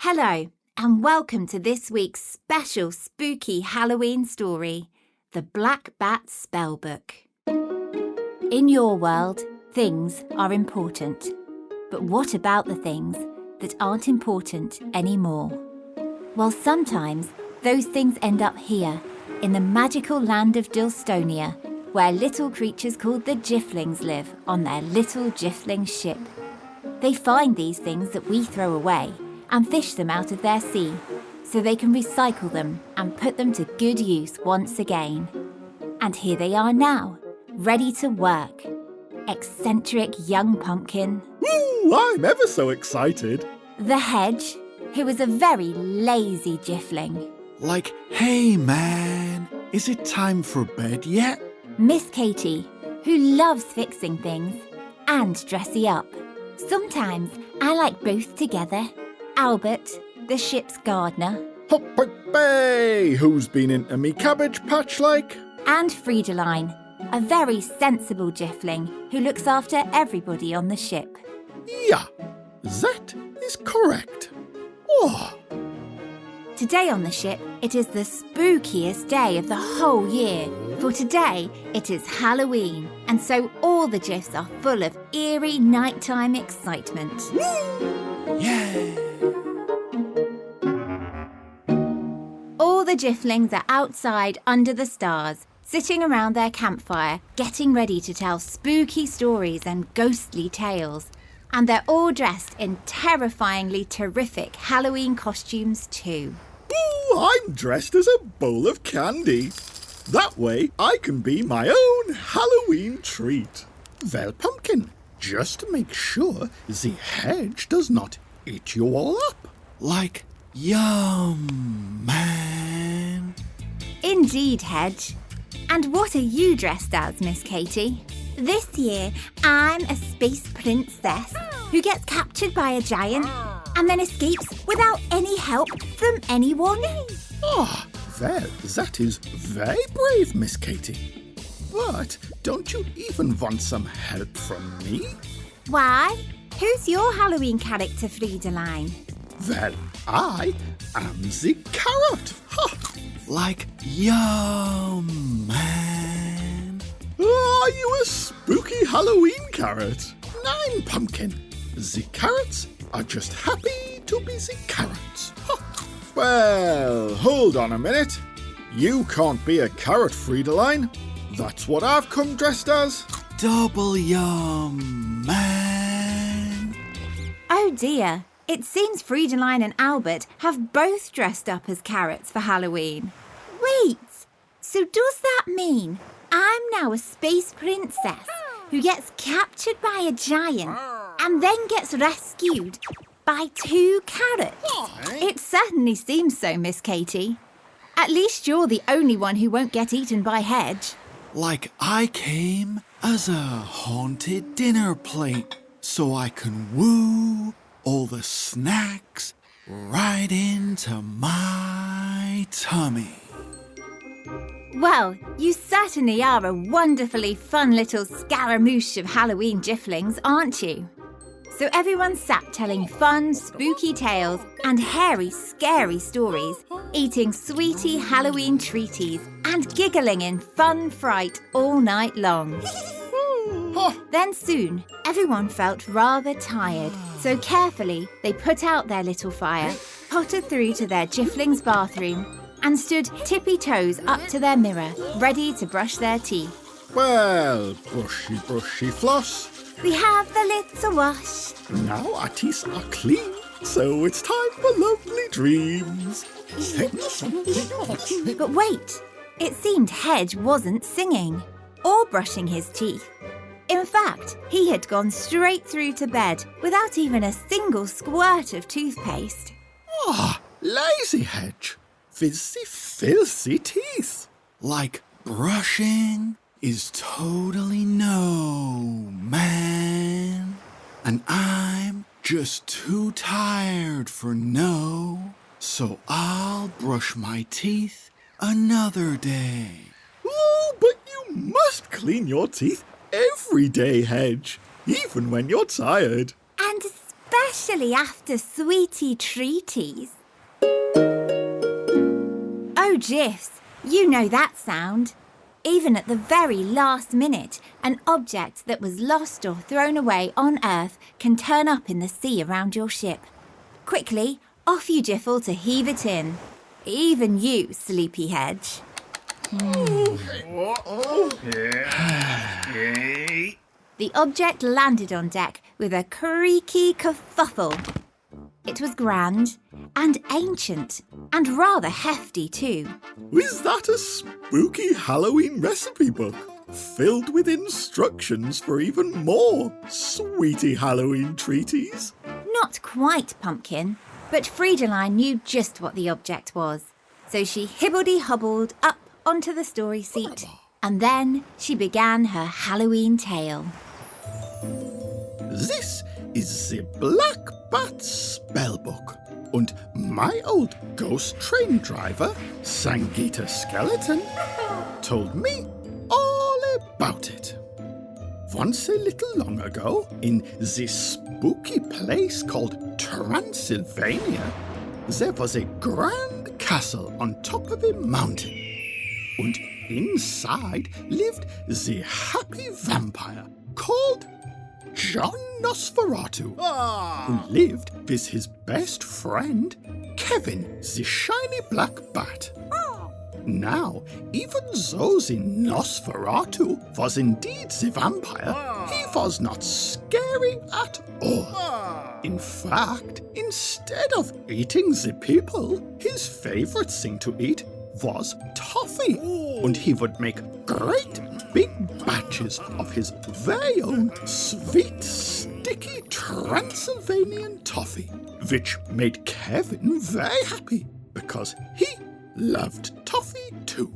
Hello, and welcome to this week's special spooky Halloween story, The Black Bat Spellbook. In your world, things are important. But what about the things that aren't important anymore? Well, sometimes those things end up here, in the magical land of Dilstonia, where little creatures called the Jifflings live on their little Jiffling ship. They find these things that we throw away and fish them out of their sea, so they can recycle them and put them to good use once again. And here they are now, ready to work. Eccentric young pumpkin. Woo! I'm ever so excited. The Hedge, who is a very lazy Jiffling. Like, hey man, is it time for bed yet? Miss Katie, who loves fixing things and dressing up. Sometimes I like both together. Albert, the ship's gardener. Hop-bay! Who's been into me cabbage patch like? And Freidaline, a very sensible Jiffling who looks after everybody on the ship. Yeah, that is correct. Oh. Today on the ship, it is the spookiest day of the whole year. For today, it is Halloween, and so all the Jiffs are full of eerie nighttime excitement. Yeah! All the Jifflings are outside under the stars, sitting around their campfire, getting ready to tell spooky stories and ghostly tales. And they're all dressed in terrifyingly terrific Halloween costumes too. Ooh, I'm dressed as a bowl of candy. That way I can be my own Halloween treat. Well, Pumpkin, just to make sure the Hedge does not eat you all up. Like, yum, man. Indeed, Hedge. And what are you dressed as, Miss Katie? This year, I'm a space princess who gets captured by a giant and then escapes without any help from anyone. Ah, well, that is very brave, Miss Katie. But don't you even want some help from me? Why? Who's your Halloween character, Freidaline? Well, I am the carrot. Ha! Like, yum, man. Are you a spooky Halloween carrot? Nein, Pumpkin. The carrots are just happy to be the carrots. Ha! Well, hold on a minute. You can't be a carrot, Freidaline. That's what I've come dressed as. Double yum, man. Oh dear. It seems Freidaline and Albert have both dressed up as carrots for Halloween. Wait, so does that mean I'm now a space princess who gets captured by a giant and then gets rescued by two carrots? It certainly seems so, Miss Katie. At least you're the only one who won't get eaten by Hedge. Like I came as a haunted dinner plate so I can woo all the snacks right into my tummy. Well, you certainly are a wonderfully fun little scaramouche of Halloween Jifflings, aren't you? So everyone sat telling fun, spooky tales and hairy, scary stories, eating sweetie Halloween treaties and giggling in fun fright all night long. Then soon, everyone felt rather tired, so carefully they put out their little fire, pottered through to their Jiffling's bathroom and stood tippy-toes up to their mirror, ready to brush their teeth. Well, brushy, brushy floss. We have the little wash. Now our teeth are clean, so it's time for lovely dreams. But wait, it seemed Hedge wasn't singing or brushing his teeth. In fact, he had gone straight through to bed without even a single squirt of toothpaste. Ah, lazy Hedge, with the filthy teeth. Like brushing is totally no, man. And I'm just too tired for no, so I'll brush my teeth another day. Oh, but you must clean your teeth every day, Hedge, even when you're tired. And especially especially after sweetie treaties. Oh, Jiffs, you know that sound. Even at the very last minute, an object that was lost or thrown away on Earth can turn up in the sea around your ship. Quickly, off you Jiffle to heave it in. Even you, sleepy Hedge. The object landed on deck with a creaky kerfuffle. It was grand and ancient and rather hefty too. Is that a spooky Halloween recipe book filled with instructions for even more sweetie Halloween treaties? Not quite, Pumpkin, but Freidaline knew just what the object was. So she hibbledy-hobbled up onto the story seat and then she began her Halloween tale. This is the Black Bat Spellbook, and my old ghost train driver, Sangeeta Skeleton, told me all about it. Once a little long ago, in this spooky place called Transylvania, there was a grand castle on top of a mountain, and inside lived the happy vampire called John Nosferatu, who lived with his best friend, Kevin, the shiny black bat. Now, even though the Nosferatu was indeed the vampire, he was not scary at all. In fact, instead of eating the people, his favorite thing to eat was toffee, and he would make great big batches of his very own sweet, sticky Transylvanian toffee, which made Kevin very happy because he loved toffee too.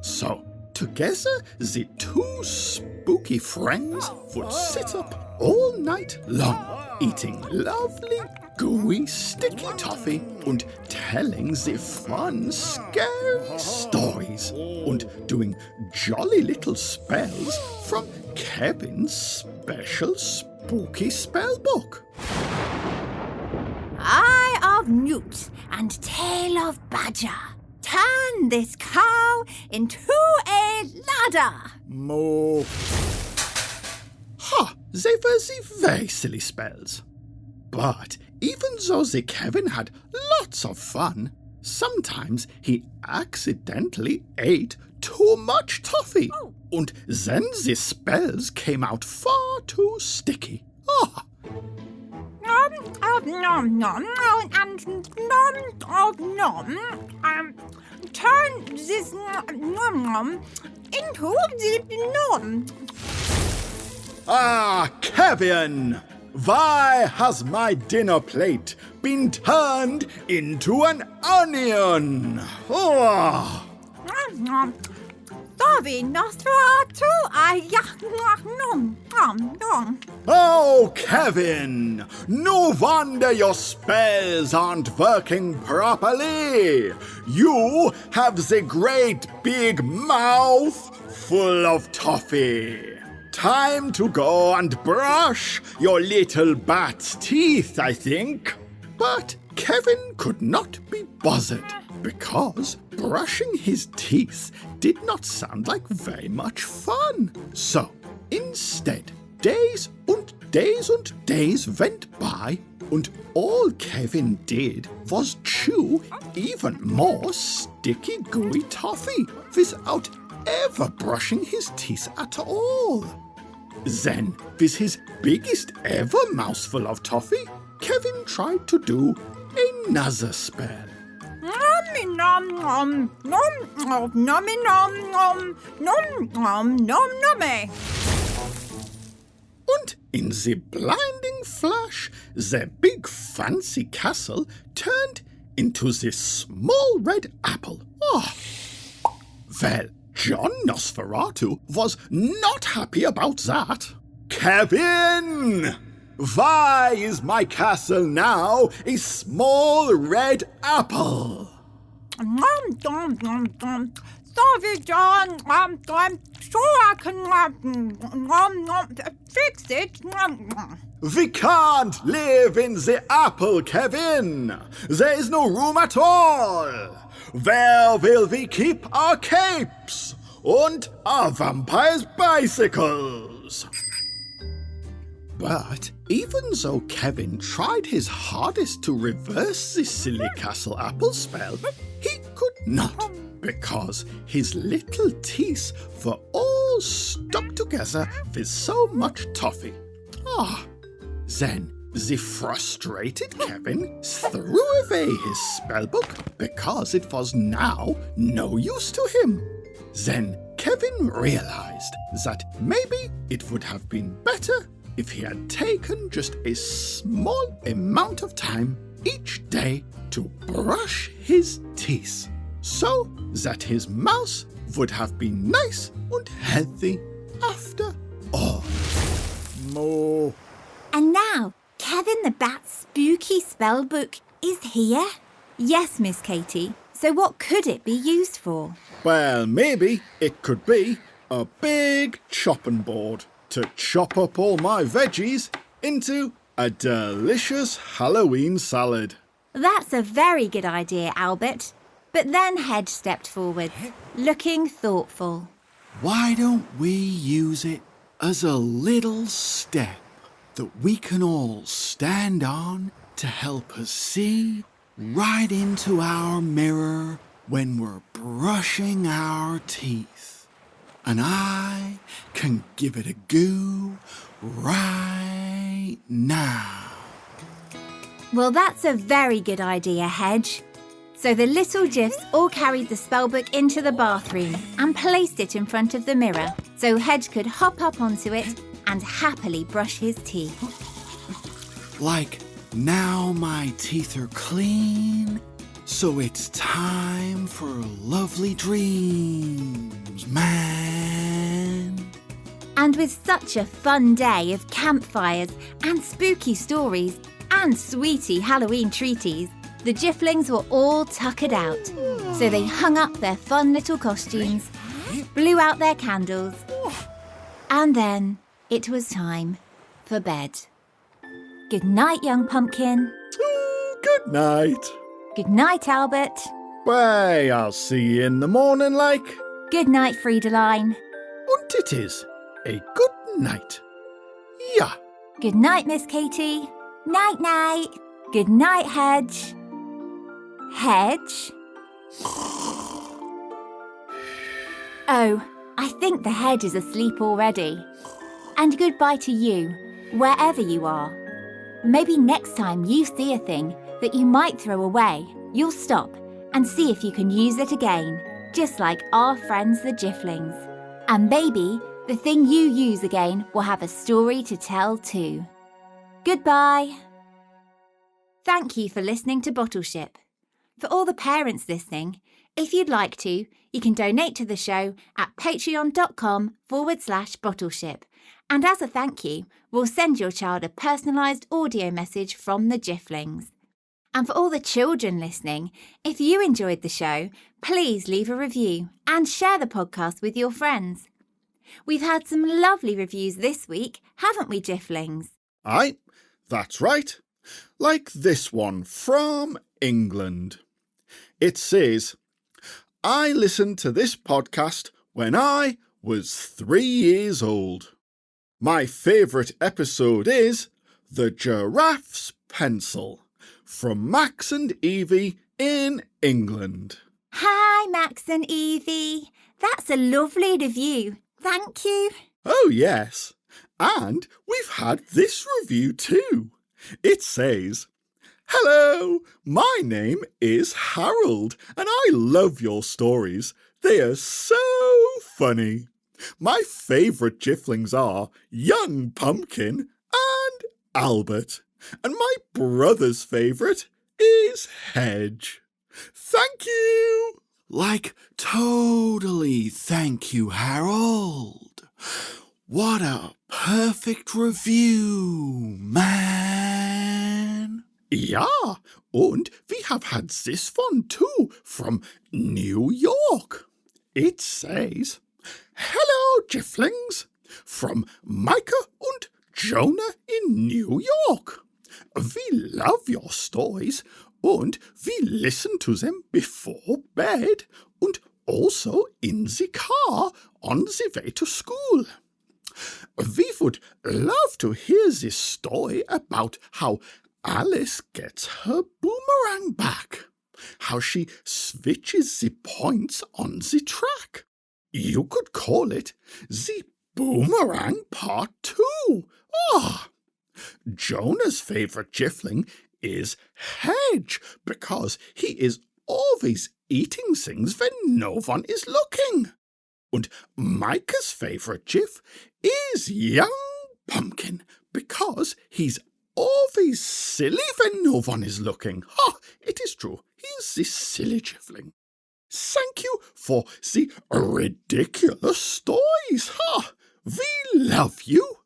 So, together, the two spooky friends would sit up all night long, eating lovely, gooey, sticky toffee and telling the fun, scary stories and doing jolly little spells from Kevin's special spooky spell book. Eye of Newt and tail of badger, turn this cow into a ladder. Moo. Ha! They were the very silly spells. But even though the Kevin had lots of fun, sometimes he accidentally ate too much toffee. And then the spells came out far too sticky. Ah! Nom, nom, and nom. Turn this nom into the nom. Ah, Kevin! Why has my dinner plate been turned into an onion? Oh! Sorry, Nosferatu, nom. Oh, Kevin! No wonder your spells aren't working properly. You have the great big mouth full of toffee. Time to go and brush your little bat's teeth, I think. But Kevin could not be bothered because brushing his teeth did not sound like very much fun. So instead, days and days and days went by, and all Kevin did was chew even more sticky, gooey toffee without ever brushing his teeth at all. Then, with his biggest ever mouthful of toffee, Kevin tried to do another spell. Nom, nom, nom, nom, nom, nom, nom, nom, nom. And in the blinding flash, the big fancy castle turned into this small red apple. Oh, well, John Nosferatu was not happy about that. Kevin! Why is my castle now a small red apple? Nom, nom, nom, nom. sorry, John. I'm sure I can fix it. We can't live in the apple, Kevin. There is no room at all. Where will we keep our capes and our vampire's bicycles? But even though Kevin tried his hardest to reverse the silly castle apple spell, he could not, because his little teeth were all stuck together with so much toffee. Then the frustrated Kevin threw away his spellbook because it was now no use to him. Then Kevin realized that maybe it would have been better if he had taken just a small amount of time each day to brush his teeth, so that his mouth would have been nice and healthy after all. Moo. And now, Kevin the Bat's spooky spellbook is here? Yes, Miss Katie. So what could it be used for? Well, maybe it could be a big chopping board to chop up all my veggies into a delicious Halloween salad. That's a very good idea, Albert. But then Hedge stepped forward, looking thoughtful. Why don't we use it as a little step that we can all stand on to help us see right into our mirror when we're brushing our teeth? And I can give it a go right now. Well, that's a very good idea, Hedge. So the little Jiffs all carried the spellbook into the bathroom and placed it in front of the mirror so Hedge could hop up onto it and happily brush his teeth. Like, now my teeth are clean, so it's time for lovely dreams, man. And with such a fun day of campfires and spooky stories and sweetie Halloween treaties, the Jifflings were all tuckered out. So they hung up their fun little costumes, blew out their candles, and then it was time for bed. Good night, young pumpkin. Good night. Good night, Albert. Why, I'll see you in the morning, like. Good night, Freidaline. And it is a good night. Yeah. Good night, Miss Katie. Night, night. Good night, Hedge. Hedge? Oh, I think the hedge is asleep already. And goodbye to you, wherever you are. Maybe next time you see a thing that you might throw away, you'll stop and see if you can use it again, just like our friends the Jifflings. And maybe the thing you use again will have a story to tell too. Goodbye. Thank you for listening to Bottleship. For all the parents listening, if you'd like to, you can donate to the show at patreon.com/Bottleship. And as a thank you, we'll send your child a personalised audio message from the Jifflings. And for all the children listening, if you enjoyed the show, please leave a review and share the podcast with your friends. We've had some lovely reviews this week, haven't we, Jifflings? Aye, that's right. Like this one from England. It says, I listened to this podcast when I was 3 years old. My favourite episode is The Giraffe's Pencil from Max and Evie in England. Hi, Max and Evie. That's a lovely review. Thank you. Oh, yes. And we've had this review too. It says, Hello, my name is Harold and I love your stories. They are so funny. My favourite Jifflings are Young Pumpkin and Albert. And my brother's favourite is Hedge. Thank you. Like, totally thank you, Harold. What a perfect review, man. Yeah, and we have had this one too from New York. It says, "Hello, Jifflings, from Micah and Jonah in New York. We love your stories and we listen to them before bed and also in the car on the way to school. We would love to hear this story about how Alice gets her boomerang back, how she switches the points on the track. You could call it the Boomerang Part 2. Ah! Jonah's favourite Jiffling is Hedge because he is always eating things when no one is looking. And Micah's favourite Jiff is Young Pumpkin because he's always silly when no one is looking. It is true, he is the silly Jiffling. Thank you for the ridiculous stories. We love you,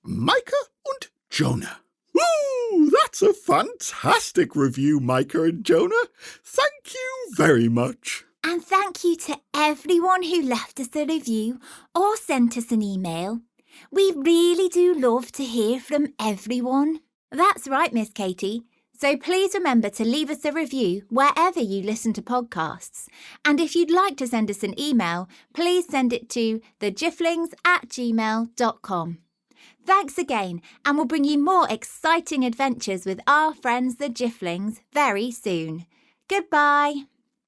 Micah and Jonah. Woo! That's a fantastic review, Micah and Jonah. Thank you very much. And thank you to everyone who left us a review or sent us an email. We really do love to hear from everyone. That's right, Miss Katie. So please remember to leave us a review wherever you listen to podcasts. And if you'd like to send us an email, please send it to thejifflings@gmail.com. Thanks again, and we'll bring you more exciting adventures with our friends the Jifflings very soon. Goodbye.